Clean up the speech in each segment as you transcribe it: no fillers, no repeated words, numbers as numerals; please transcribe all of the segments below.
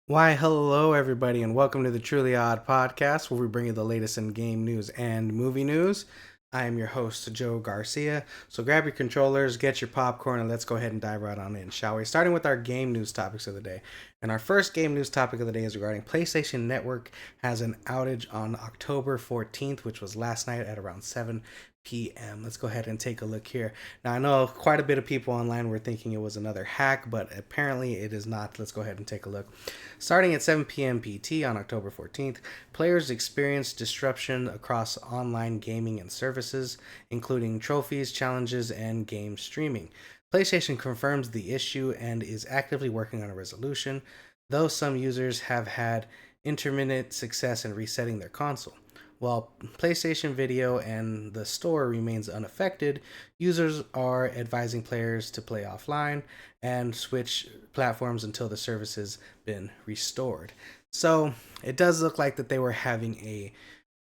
Why, hello, everybody, and welcome to the Truly Odd podcast, where we bring you the latest in game news and movie news. I am your host, Joe Garcia. So grab your controllers, get your popcorn, and let's go ahead and dive right on in, shall we? Starting with our game news topics of the day. And our first game news topic of the day is regarding PlayStation Network has an outage on October 14th, which was last night at around 7 p.m. Let's go ahead and take a look here. Now, I know quite a bit of people online were thinking it was another hack, but apparently it is not. Let's go ahead and take a look. Starting at 7 p.m. PT on October 14th, players experienced disruption across online gaming and services, including trophies, challenges, and game streaming. PlayStation confirms the issue and is actively working on a resolution, though some users have had intermittent success in resetting their console. While PlayStation Video and the store remains unaffected, users are advising players to play offline and switch platforms until the service has been restored. So it does look like that they were having a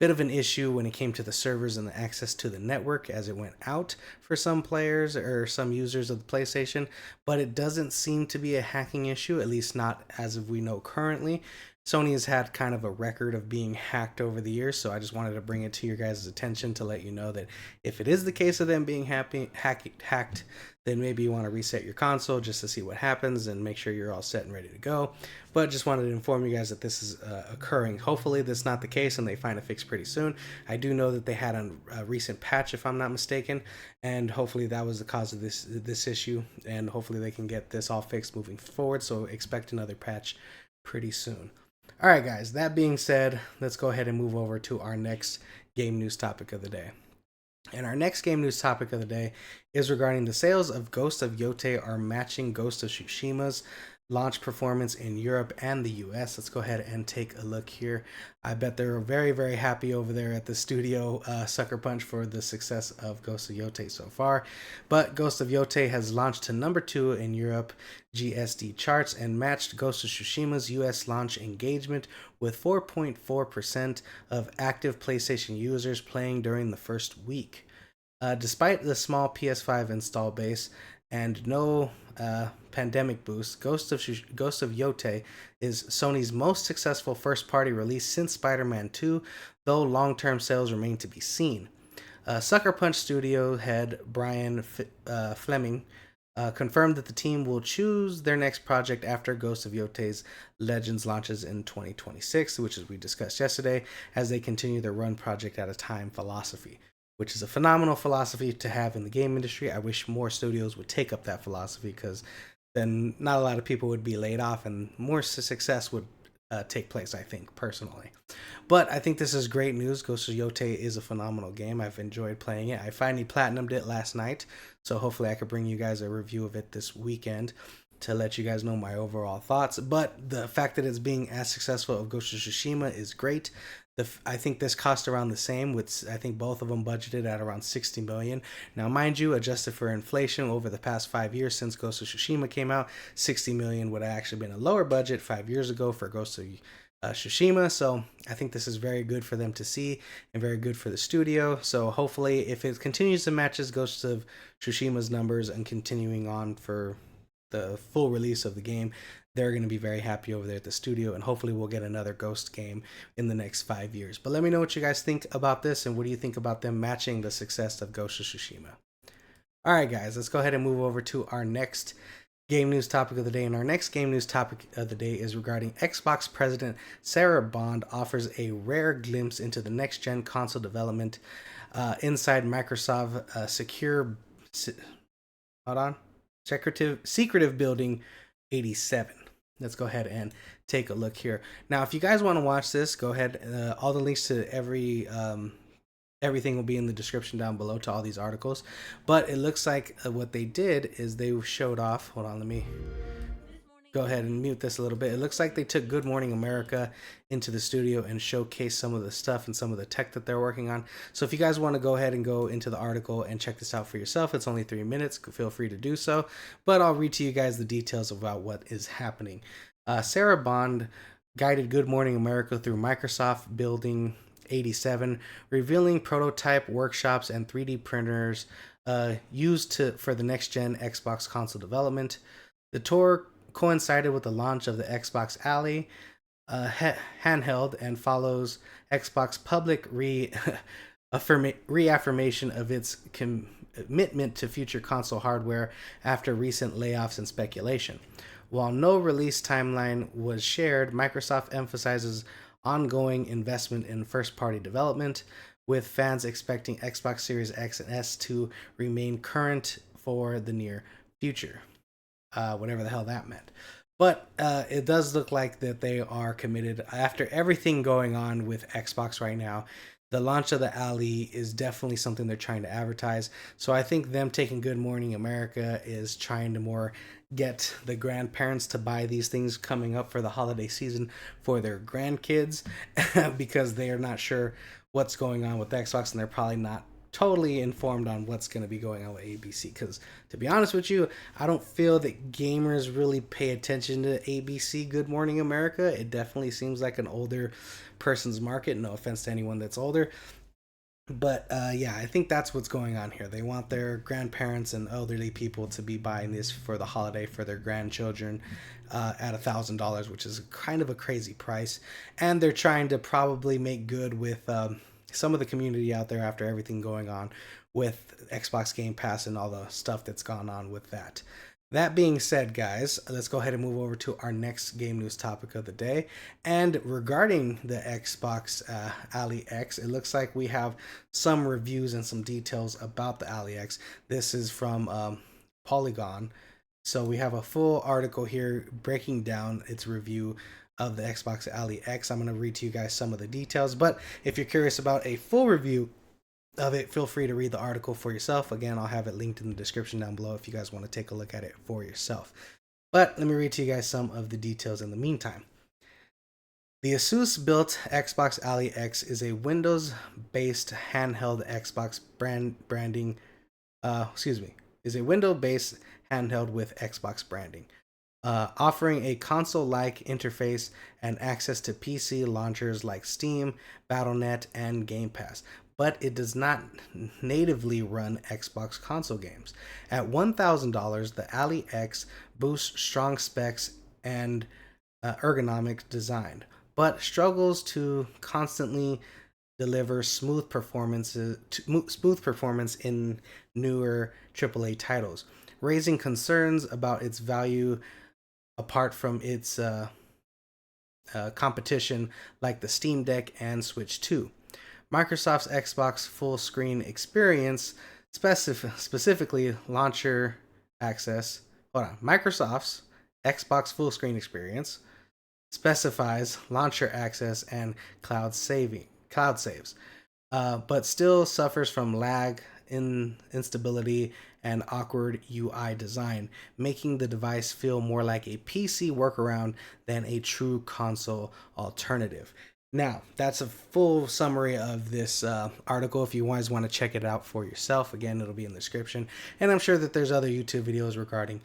bit of an issue when it came to the servers and the access to the network as it went out for some players or some users of the PlayStation, but it doesn't seem to be a hacking issue, at least not as of we know currently. Sony has had kind of a record of being hacked over the years, so I just wanted to bring it to your guys' attention to let you know that if it is the case of them being hacked, then maybe you want to reset your console just to see what happens and make sure you're all set and ready to go. But just wanted to inform you guys that this is occurring. Hopefully, that's not the case and they find a fix pretty soon. I do know that they had a recent patch, if I'm not mistaken, and hopefully that was the cause of this issue, and hopefully they can get this all fixed moving forward. So expect another patch pretty soon. All right, guys, that being said, let's go ahead and move over to our next game news topic of the day. And our next game news topic of the day is regarding the sales of Ghost of Yotei are matching Ghost of Tsushima's launch performance in Europe and the US. Let's go ahead and take a look here. I bet they're very, very happy over there at the studio Sucker Punch for the success of Ghost of Yotei so far. But Ghost of Yotei has launched to number 2 in Europe GSD charts and matched Ghost of Tsushima's US launch engagement with 4.4% of active PlayStation users playing during the first week. Despite the small PS5 install base and no pandemic boost, Ghost of Yotei is Sony's most successful first-party release since Spider-Man 2, though long-term sales remain to be seen. Sucker Punch studio head Brian Fleming confirmed that the team will choose their next project after Ghost of Yotei's Legends launches in 2026, which as we discussed yesterday, as they continue their run project at a time philosophy, which is a phenomenal philosophy to have in the game industry. I wish more studios would take up that philosophy because then not a lot of people would be laid off and more success would take place, I think, personally. But I think this is great news. Ghost of Yotei is a phenomenal game. I've enjoyed playing it. I finally platinumed it last night, so hopefully I could bring you guys a review of it this weekend to let you guys know my overall thoughts. But the fact that it's being as successful of Ghost of Tsushima is great. I think this cost around the same, with I think both of them budgeted at around 60 million. Now, mind you, adjusted for inflation over the past 5 years since Ghost of Tsushima came out, 60 million would have actually been a lower budget 5 years ago for Ghost of Tsushima. So I think this is very good for them to see and very good for the studio. So hopefully, if it continues to match Ghost of Tsushima's numbers and continuing on for the full release of the game, they're going to be very happy over there at the studio, and hopefully we'll get another Ghost game in the next 5 years. But let me know what you guys think about this, and what do you think about them matching the success of Ghost of Tsushima. All right, guys, let's go ahead and move over to our next game news topic of the day. And our next game news topic of the day is regarding Xbox President Sarah Bond offers a rare glimpse into the next-gen console development inside Microsoft secretive building 87. Let's go ahead and take a look here. Now, if you guys want to watch this, go ahead. All the links to everything will be in the description down below to all these articles. But it looks like what they did is they showed off. Hold on, let me go ahead and mute this a little bit. It looks like they took Good Morning America into the studio and showcased some of the stuff and some of the tech that they're working on. So if you guys want to go ahead and go into the article and check this out for yourself, it's only 3 minutes. Feel free to do so. But I'll read to you guys the details about what is happening. Sarah Bond guided Good Morning America through Microsoft Building 87, revealing prototype workshops and 3D printers used for the next-gen Xbox console development. The tour coincided with the launch of the Xbox Ally handheld and follows Xbox public reaffirmation of its commitment to future console hardware after recent layoffs and speculation. While no release timeline was shared, Microsoft emphasizes ongoing investment in first party development, with fans expecting Xbox Series X and S to remain current for the near future. Whatever the hell that meant. But it does look like that they are committed. After everything going on with Xbox right now, the launch of the Ally is definitely something they're trying to advertise. So I think them taking Good Morning America is trying to more get the grandparents to buy these things coming up for the holiday season for their grandkids because they are not sure what's going on with Xbox and they're probably not totally informed on what's going to be going on with ABC. Because to be honest with you, I don't feel that gamers really pay attention to ABC Good Morning America. It definitely seems like an older person's market. No offense to anyone that's older. But yeah, I think that's what's going on here. They want their grandparents and elderly people to be buying this for the holiday for their grandchildren at $1,000, which is kind of a crazy price. And they're trying to probably make good with some of the community out there after everything going on with Xbox Game Pass and all the stuff that's gone on with that. That being said, guys, let's go ahead and move over to our next game news topic of the day. And regarding the Xbox Ally X, it looks like we have some reviews and some details about the Ally X. This is from Polygon. So we have a full article here breaking down its review of the Xbox Ally X. I'm going to read to you guys some of the details. But if you're curious about a full review of it, feel free to read the article for yourself. Again, I'll have it linked in the description down below if you guys want to take a look at it for yourself. But let me read to you guys some of the details in the meantime. The Asus-built Xbox Ally X is a Windows-based handheld Xbox branding. Is a Windows-based handheld with Xbox branding, offering a console-like interface and access to PC launchers like Steam, Battle.net, and Game Pass. But it does not natively run Xbox console games. At $1,000, the Ally X boasts strong specs and ergonomic design, but struggles to constantly deliver smooth performance in newer AAA titles, raising concerns about its value apart from its competition like the Steam Deck and Switch 2. Microsoft's Xbox full screen experience, specifically launcher access. Microsoft's Xbox full screen experience specifies launcher access and cloud saves, but still suffers from lag, instability, and awkward UI design, making the device feel more like a PC workaround than a true console alternative. Now, that's a full summary of this article. If you guys want to check it out for yourself, again, it'll be in the description. And I'm sure that there's other YouTube videos regarding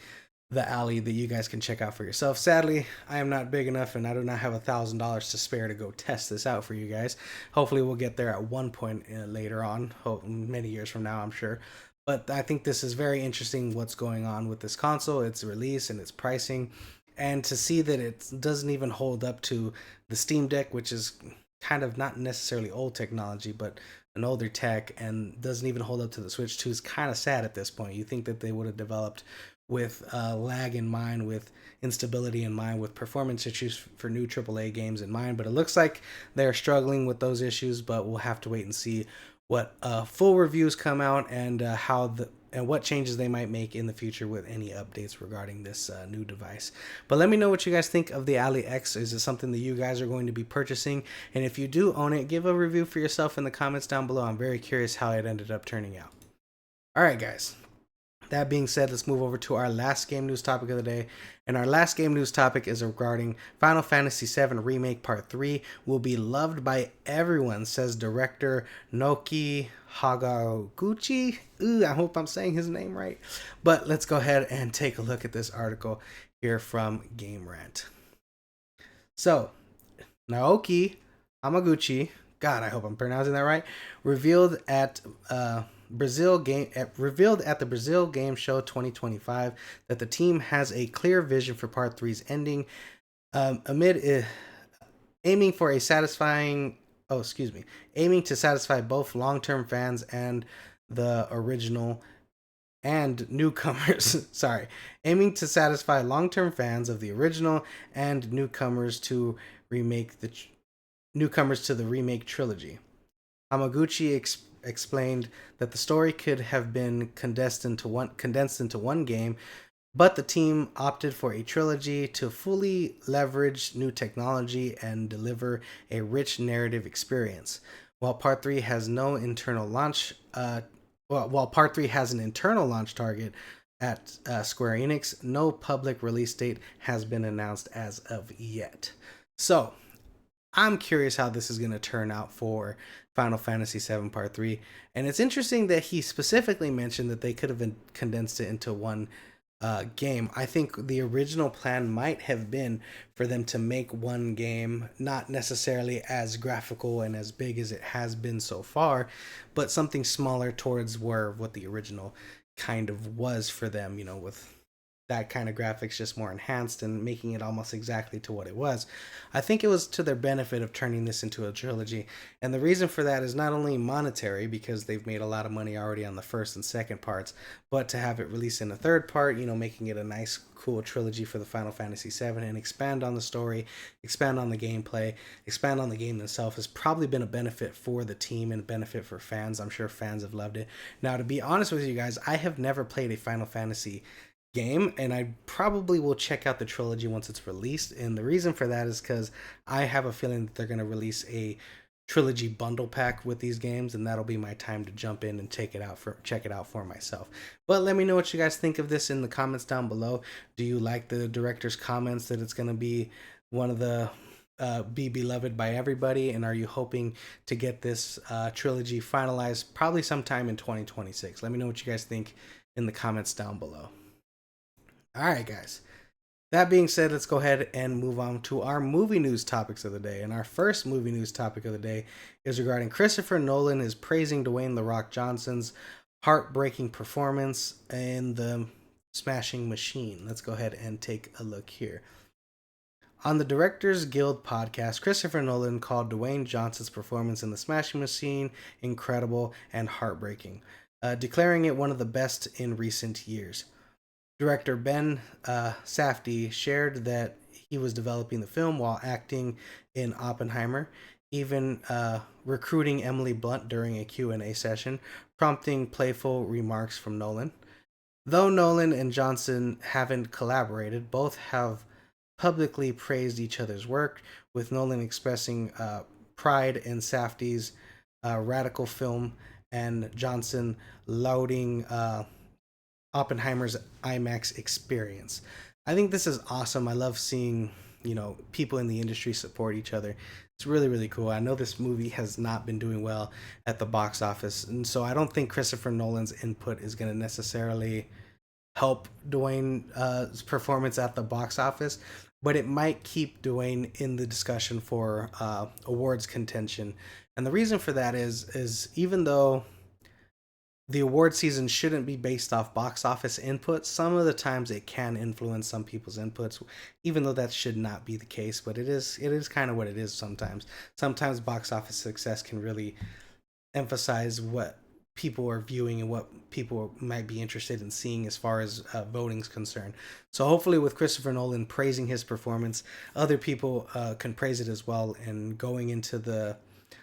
the Ally that you guys can check out for yourself. Sadly, I am not big enough and I do not have $1,000 to spare to go test this out for you guys. Hopefully we'll get there at one point later on, many years from now, I'm sure. But I think this is very interesting what's going on with this console, its release and its pricing. And to see that it doesn't even hold up to the Steam Deck, which is kind of not necessarily old technology, but an older tech, and doesn't even hold up to the Switch 2 is kind of sad at this point. You think that they would have developed with lag in mind, with instability in mind, with performance issues for new AAA games in mind, but it looks like they're struggling with those issues, but we'll have to wait and see what full reviews come out and what changes they might make in the future with any updates regarding this new device. But let me know what you guys think of the Ally X. Is it something that you guys are going to be purchasing? And if you do own it, give a review for yourself in the comments down below. I'm very curious how it ended up turning out. All right, guys. That being said, let's move over to our last game news topic of the day. And our last game news topic is regarding Final Fantasy VII Remake Part 3 will be loved by everyone, says director Naoki Hamaguchi. I hope I'm saying his name right. But let's go ahead and take a look at this article here from Game Rant. So, Naoki Hamaguchi, God, I hope I'm pronouncing that right, revealed at revealed at the Brazil Game Show 2025 that the team has a clear vision for Part Three's ending, amid aiming for a satisfying. Oh, excuse me, aiming to satisfy both long-term fans and the original and newcomers. Sorry, aiming to satisfy long-term fans of the original and newcomers to the remake trilogy. Hamaguchi explained that the story could have been condensed into one game, but the team opted for a trilogy to fully leverage new technology and deliver a rich narrative experience. While Part 3 has no internal launch while Part 3 has an internal launch target at Square Enix, no public release date has been announced as of yet. So, I'm curious how this is going to turn out for Final Fantasy VII Part 3. And it's interesting that he specifically mentioned that they could have condensed it into one game. I think the original plan might have been for them to make one game, not necessarily as graphical and as big as it has been so far, but something smaller towards what the original kind of was for them, with that kind of graphics just more enhanced and making it almost exactly to what it was. I think it was to their benefit of turning this into a trilogy. And the reason for that is not only monetary, because they've made a lot of money already on the first and second parts, but to have it released in a third part, making it a nice, cool trilogy for the Final Fantasy VII and expand on the story, expand on the gameplay, expand on the game itself has probably been a benefit for the team and a benefit for fans. I'm sure fans have loved it. Now, to be honest with you guys, I have never played a Final Fantasy game, and I probably will check out the trilogy once it's released. And the reason for that is because I have a feeling that they're going to release a trilogy bundle pack with these games, and that'll be my time to jump in and check it out for myself. But let me know what you guys think of this in the comments down below. Do you like the director's comments that it's going to be one of the be beloved by everybody, and are you hoping to get this trilogy finalized probably sometime in 2026? Let me know what you guys think in the comments down below. All right, guys. That being said, let's go ahead and move on to our movie news topics of the day. And our first movie news topic of the day is regarding Christopher Nolan is praising Dwayne "The Rock" Johnson's heartbreaking performance in The Smashing Machine. Let's go ahead and take a look here. On the Directors Guild podcast, Christopher Nolan called Dwayne Johnson's performance in The Smashing Machine incredible and heartbreaking, declaring it one of the best in recent years. Director Ben Safdie shared that he was developing the film while acting in Oppenheimer, even recruiting Emily Blunt during a Q&A session, prompting playful remarks from Nolan. Though Nolan and Johnson haven't collaborated, both have publicly praised each other's work, with Nolan expressing pride in Safdie's radical film and Johnson lauding Oppenheimer's IMAX experience. I think this is awesome. I love seeing, people in the industry support each other. It's really, really cool. I know this movie has not been doing well at the box office, and so I don't think Christopher Nolan's input is going to necessarily help Dwayne's performance at the box office, but it might keep Dwayne in the discussion for awards contention. And the reason for that is even though the award season shouldn't be based off box office input, some of the times it can influence some people's inputs, even though that should not be the case. But it is kind of what it is sometimes. Sometimes box office success can really emphasize what people are viewing and what people might be interested in seeing as far as voting's concerned. So hopefully with Christopher Nolan praising his performance, other people can praise it as well, and going into the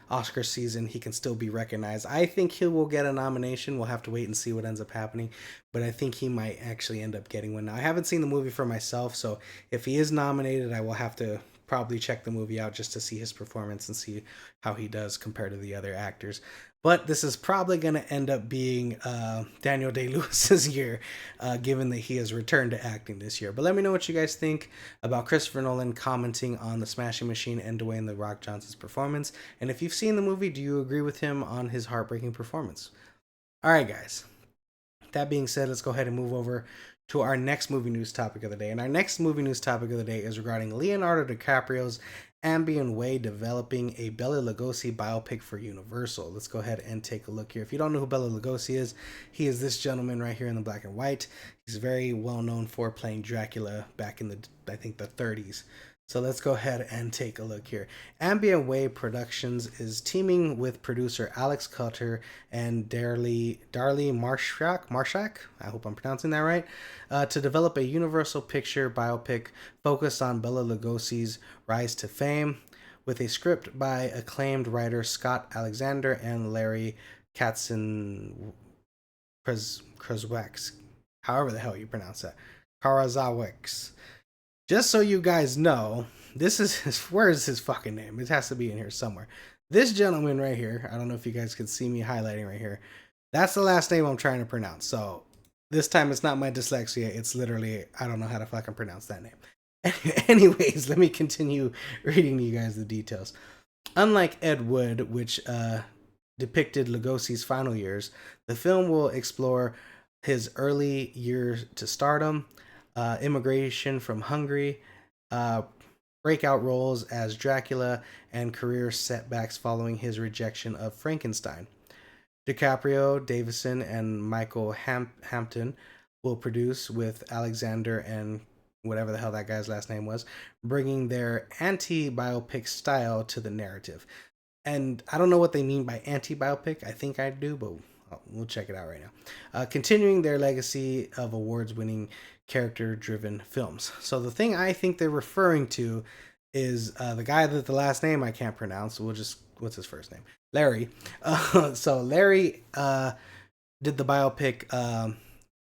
Oscar season, he can still be recognized. I think he will get a nomination. We'll have to wait and see what ends up happening, but I think he might actually end up getting one. Now, I haven't seen the movie for myself, so if he is nominated, I will have to probably check the movie out just to see his performance and see how he does compared to the other actors. But this is probably going to end up being Daniel Day-Lewis's year, given that he has returned to acting this year. But let me know what you guys think about Christopher Nolan commenting on The Smashing Machine and Dwayne "The Rock" Johnson's performance. And if you've seen the movie, do you agree with him on his heartbreaking performance? All right, guys. That being said, let's go ahead and move over to our next movie news topic of the day. And our next movie news topic of the day is regarding Leonardo DiCaprio's Appian Way developing a Bela Lugosi biopic for Universal. Let's go ahead and take a look here. If you don't know who Bela Lugosi is, he is this gentleman right here in the black and white. He's very well known for playing Dracula back in the, I think, the 30s. So let's go ahead and take a look here. Appian Way Productions is teaming with producer Alex Cutter and Darlie Marshak, I hope I'm pronouncing that right, to develop a Universal Picture biopic focused on Bela Lugosi's rise to fame, with a script by acclaimed writer Scott Alexander and Larry Katzen Kraswex, however the hell you pronounce that, Karazaweks. Just so you guys know, this is where is his fucking name? It has to be in here somewhere. This gentleman right here, I don't know if you guys can see me highlighting right here. That's the last name I'm trying to pronounce. So this time it's not my dyslexia. It's literally, I don't know how to fucking pronounce that name. Anyways, let me continue reading you guys the details. Unlike Ed Wood, which depicted Lugosi's final years, the film will explore his early years to stardom, immigration from Hungary, breakout roles as Dracula, and career setbacks following his rejection of Frankenstein. DiCaprio, Davison, and Michael Hampton will produce, with Alexander and whatever the hell that guy's last name was, bringing their anti-biopic style to the narrative. And I don't know what they mean by anti-biopic. I think I do, but we'll check it out right now. Continuing their legacy of awards-winning character-driven films. So the thing I think they're referring to is the guy that the last name I can't pronounce. We'll just, what's his first name? Larry. So Larry did the biopic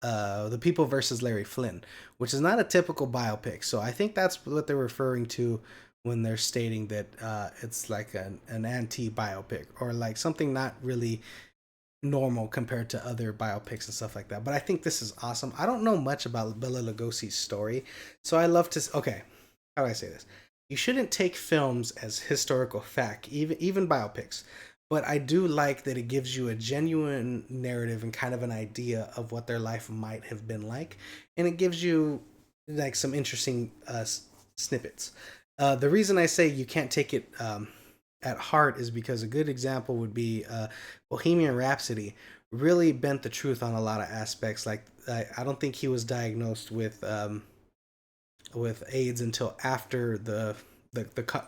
The People versus Larry Flynn, which is not a typical biopic. So I think that's what they're referring to when they're stating that it's like an anti-biopic, or like something not really normal compared to other biopics and stuff like that. But I think this is awesome. I don't know much about Bela Lugosi's story, so I love to. Okay, how do I say this? You shouldn't take films as historical fact, even biopics. But I do like that it gives you a genuine narrative and kind of an idea of what their life might have been like, and it gives you like some interesting snippets. The reason I say you can't take it at heart is because a good example would be Bohemian Rhapsody really bent the truth on a lot of aspects. Like I don't think he was diagnosed with AIDS until after the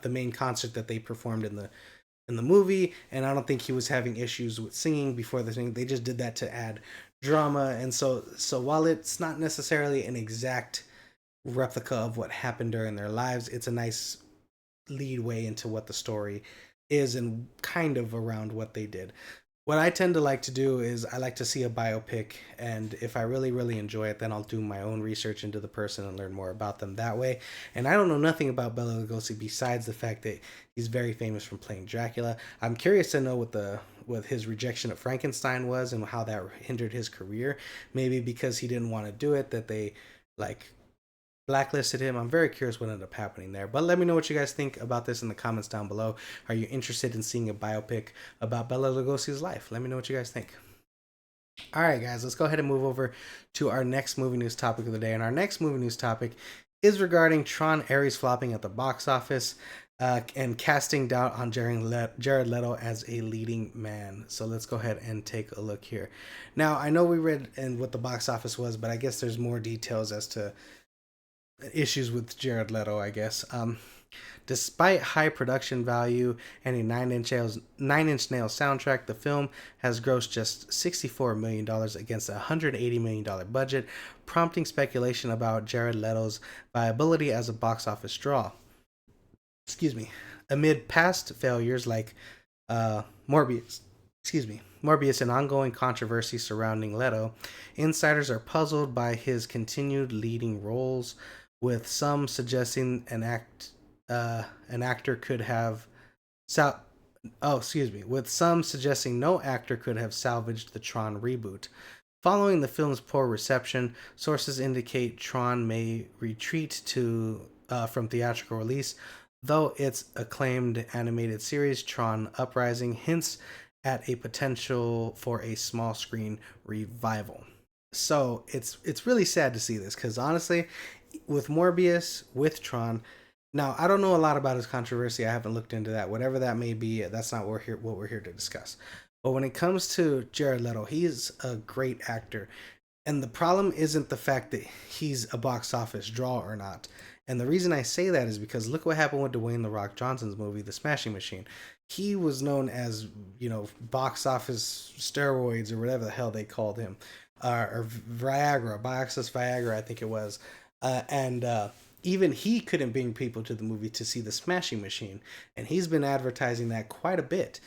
main concert that they performed in the movie, and I don't think he was having issues with singing before the thing. They just did that to add drama, and so while it's not necessarily an exact replica of what happened during their lives, it's a nice lead way into what the story is and kind of around what they did. What I tend to like to do is I like to see a biopic, and if I really, really enjoy it, then I'll do my own research into the person and learn more about them that way. And I don't know nothing about Bela Lugosi besides the fact that he's very famous from playing Dracula. I'm curious to know what his rejection of Frankenstein was and how that hindered his career. Maybe because he didn't want to do it, that they like blacklisted him. I'm very curious what ended up happening there. But let me know what you guys think about this in the comments down below. Are you interested in seeing a biopic about Bela Lugosi's life? Let me know what you guys think. All right, guys, let's go ahead and move over to our next movie news topic of the day. And our next movie news topic is regarding Tron Ares flopping at the box office and casting doubt on Jared Leto as a leading man. So let's go ahead and take a look here. Now, I know we read and what the box office was, but I guess there's more details as to issues with Jared Leto, I guess. Despite high production value and a Nine Inch Nails soundtrack, the film has grossed just $64 million against a $180 million budget, prompting speculation about Jared Leto's viability as a box office draw. Amid past failures like Morbius and ongoing controversy surrounding Leto, insiders are puzzled by his continued leading roles, with some suggesting an actor could have with some suggesting no actor could have salvaged the Tron reboot. Following the film's poor reception, sources indicate Tron may retreat from theatrical release, though its acclaimed animated series Tron Uprising hints at a potential for a small screen revival. So it's really sad to see this, because honestly, with Morbius, with Tron, Now, I don't know a lot about his controversy. I haven't looked into that. Whatever that may be, that's not what we're here to discuss. But when it comes to Jared Leto, he's a great actor. And the problem isn't the fact that he's a box office draw or not. And the reason I say that is because look what happened with Dwayne The Rock Johnson's movie, The Smashing Machine. He was known as, box office steroids or whatever the hell they called him. Or Viagra, box office Viagra, I think it was. And even he couldn't bring people to the movie to see The Smashing Machine. And he's been advertising that quite a bit.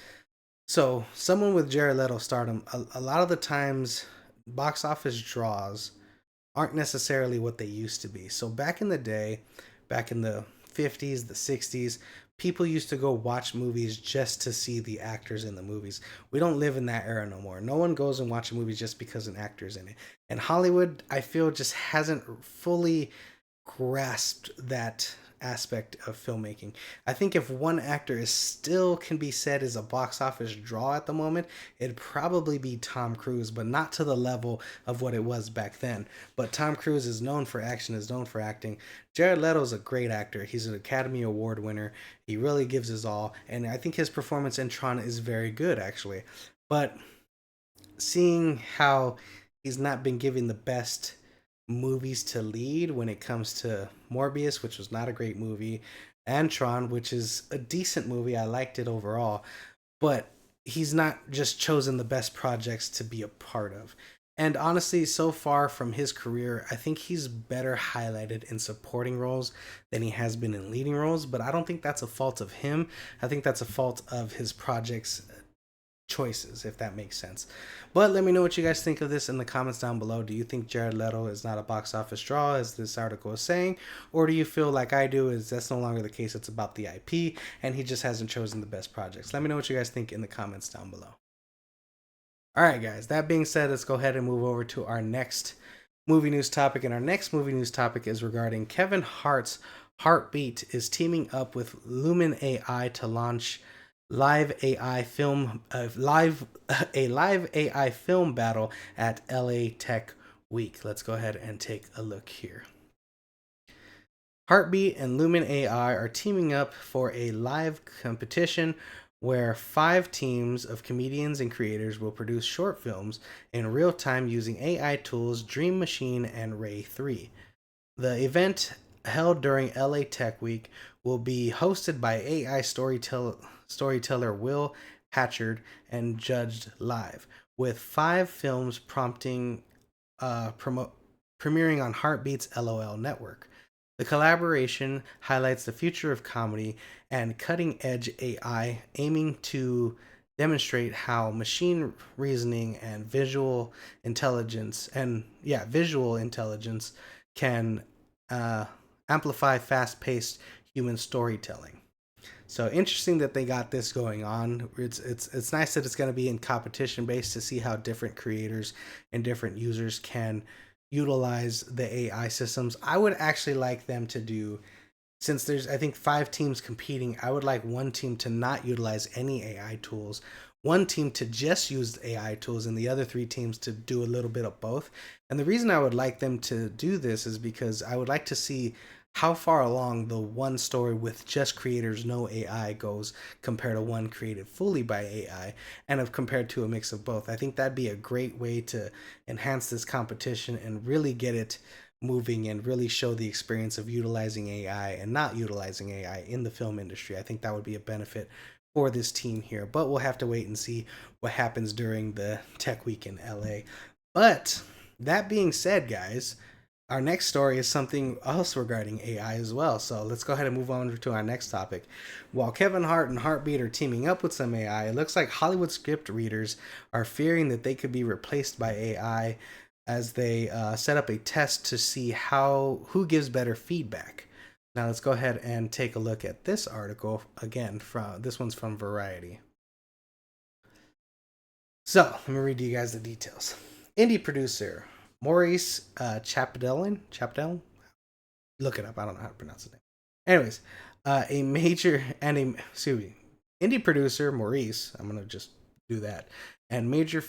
So, someone with Jared Leto stardom, a lot of the times box office draws aren't necessarily what they used to be. So back in the day, back in the 50s, the 60s, people used to go watch movies just to see the actors in the movies. We don't live in that era no more. No one goes and watches movies just because an actor's in it. And Hollywood, I feel, just hasn't fully grasped that aspect of filmmaking. I think if one actor is still can be said as a box office draw at the moment, it'd probably be Tom Cruise, but not to the level of what it was back then. But Tom Cruise is known for action, is known for acting. Jared Leto is a great actor. He's an Academy Award winner. He really gives his all, and I think his performance in Tron is very good, actually. But seeing how he's not been given the best movies to lead when it comes to Morbius, which was not a great movie, and Tron, which is a decent movie. I liked it overall, but he's not just chosen the best projects to be a part of. And honestly, so far from his career, I think he's better highlighted in supporting roles than he has been in leading roles, but I don't think that's a fault of him. I think that's a fault of his projects choices, if that makes sense. But let me know what you guys think of this in the comments down below. Do you think Jared Leto is not a box office draw, as this article is saying? Or do you feel like I do, is that's no longer the case, it's about the IP, and he just hasn't chosen the best projects? Let me know what you guys think in the comments down below. Alright guys, that being said, let's go ahead and move over to our next movie news topic. And our next movie news topic is regarding Kevin Hart's Hartbeat is teaming up with Lumen AI to launch live AI film a live AI film battle at LA Tech Week. Let's go ahead and take a look here. Hartbeat and Lumen AI are teaming up for a live competition where 5 teams of comedians and creators will produce short films in real time using AI tools Dream Machine and Ray 3. The event, held during LA Tech Week, will be hosted by AI storyteller Will Hatchard and judged live, with 5 films premiering on Heartbeat's LOL network. The collaboration highlights the future of comedy and cutting-edge AI, aiming to demonstrate how machine reasoning and visual intelligence can amplify fast-paced human storytelling. So interesting that they got this going on. It's nice that it's going to be in competition based to see how different creators and different users can utilize the AI systems. I would actually like them to do, since there's I think 5 teams competing, I would like one team to not utilize any AI tools, one team to just use AI tools, and the other 3 teams to do a little bit of both. And the reason I would like them to do this is because I would like to see how far along the one story with just creators no AI goes compared to one created fully by AI, and of compared to a mix of both. I think that'd be a great way to enhance this competition and really get it moving and really show the experience of utilizing AI and not utilizing AI in the film industry. I think that would be a benefit for this team here, but we'll have to wait and see what happens during the Tech Week in LA. But that being said, guys, our next story is something else regarding AI as well. So let's go ahead and move on to our next topic. While Kevin Hart and Hartbeat are teaming up with some AI, it looks like Hollywood script readers are fearing that they could be replaced by AI as they set up a test to see who gives better feedback. Now let's go ahead and take a look at this article again. This one's from Variety. So let me read you guys the details. Indie producer Maurice Chapdelaine. Look it up. I don't know how to pronounce it. Anyways, indie producer Maurice. I'm gonna just do that. And major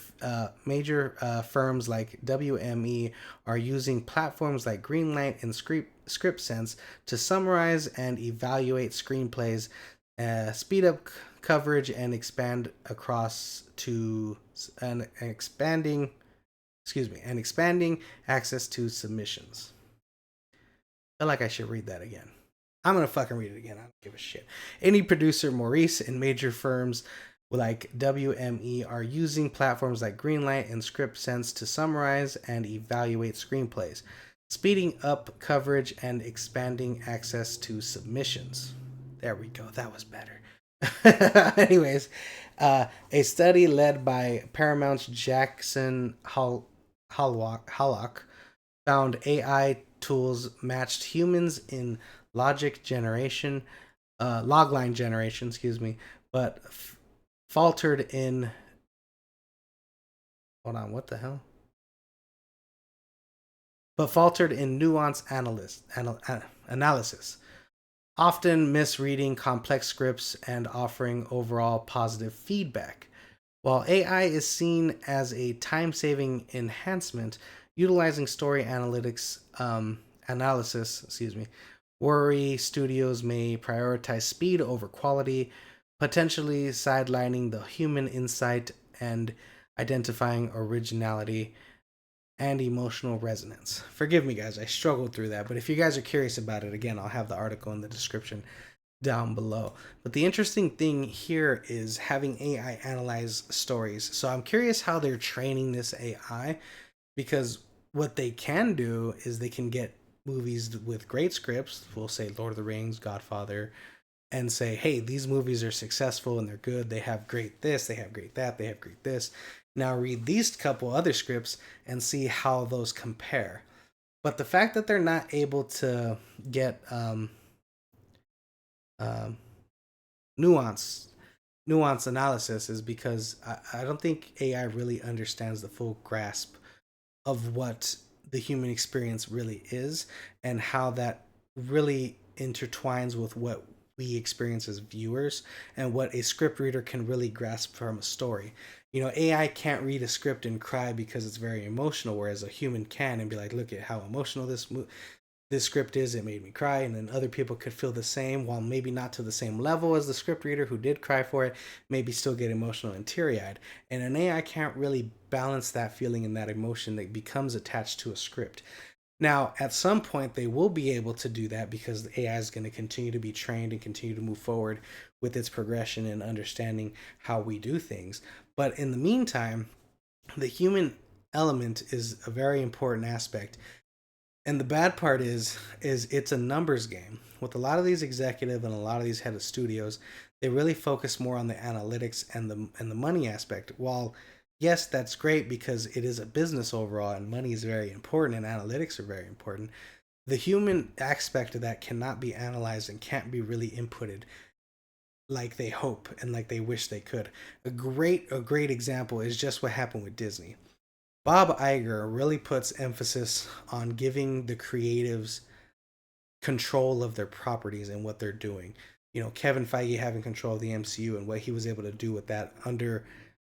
firms like WME are using platforms like Greenlight and script sense to summarize and evaluate screenplays, speed up coverage, and expand across to an expanding and expanding access to submissions. I feel like I should read that again. I'm gonna fucking read it again. I don't give a shit. Any producer, Maurice, and major firms like WME are using platforms like Greenlight and ScriptSense to summarize and evaluate screenplays, speeding up coverage and expanding access to submissions. There we go. That was better. Anyways, a study led by Paramount's Jackson Hallock found AI tools matched humans in logline generation, but faltered in. Hold on, what the hell? But faltered in nuance analysis, often misreading complex scripts and offering overall positive feedback. While AI is seen as a time-saving enhancement, utilizing story analysis, worry studios may prioritize speed over quality, potentially sidelining the human insight and identifying originality and emotional resonance. Forgive me, guys, I struggled through that, but if you guys are curious about it, again, I'll have the article in the description down below. But the interesting thing here is having AI analyze stories. So I'm curious how they're training this AI, because what they can do is they can get movies with great scripts, we'll say Lord of the Rings, Godfather, and say, hey, these movies are successful and they're good. They have great this, they have great that, they have great this. Now read these couple other scripts and see how those compare. But the fact that they're not able to get nuance analysis is because I don't think AI really understands the full grasp of what the human experience really is and how that really intertwines with what we experience as viewers and what a script reader can really grasp from a story. You know, AI can't read a script and cry because it's very emotional, whereas a human can and be like, look at how emotional this script is, it made me cry. And then other people could feel the same, while maybe not to the same level as the script reader who did cry for it, maybe still get emotional and teary-eyed. And an AI can't really balance that feeling and that emotion that becomes attached to a script. Now, at some point, they will be able to do that because the AI is going to continue to be trained and continue to move forward with its progression and understanding how we do things. But in the meantime, the human element is a very important aspect. And the bad part is it's a numbers game. With a lot of these executive and a lot of these head of studios, they really focus more on the analytics and the money aspect. While yes, that's great because it is a business overall and money is very important and analytics are very important, the human aspect of that cannot be analyzed and can't be really inputted like they hope and like they wish they could. A great example is just what happened with Disney. Bob Iger really puts emphasis on giving the creatives control of their properties and what they're doing. You know, Kevin Feige having control of the MCU and what he was able to do with that under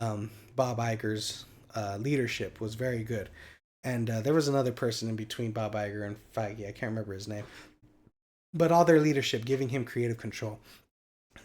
Bob Iger's leadership was very good. And there was another person in between Bob Iger and Feige. I can't remember his name. But all their leadership, giving him creative control.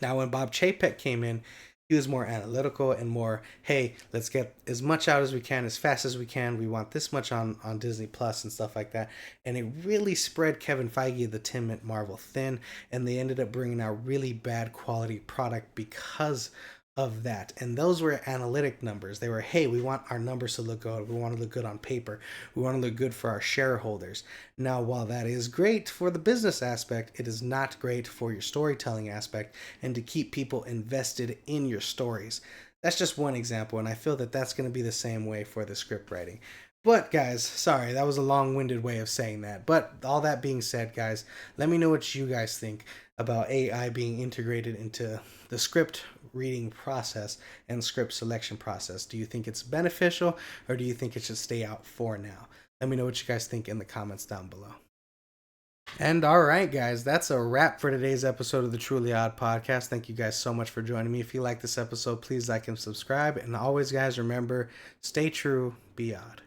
Now, when Bob Chapek came in, he was more analytical and more, hey, let's get as much out as we can, as fast as we can. We want this much on Disney Plus and stuff like that. And it really spread Kevin Feige, the Tim at Marvel, thin. And they ended up bringing out really bad quality product because of that. And those were analytic numbers. They were, hey, we want our numbers to look good. We want to look good on paper. We want to look good for our shareholders. Now, while that is great for the business aspect, it is not great for your storytelling aspect and to keep people invested in your stories. That's just one example, and I feel that that's going to be the same way for the script writing. But guys, sorry, that was a long-winded way of saying that. But all that being said, guys, let me know what you guys think about AI being integrated into the script reading process and script selection process. Do you think it's beneficial, or do you think it should stay out for now? Let me know what you guys think in the comments down below. And all right, guys, that's a wrap for today's episode of the Truly Odd Podcast. Thank you guys so much for joining me. If you like this episode, please like and subscribe. And always, guys, remember, stay true, be odd.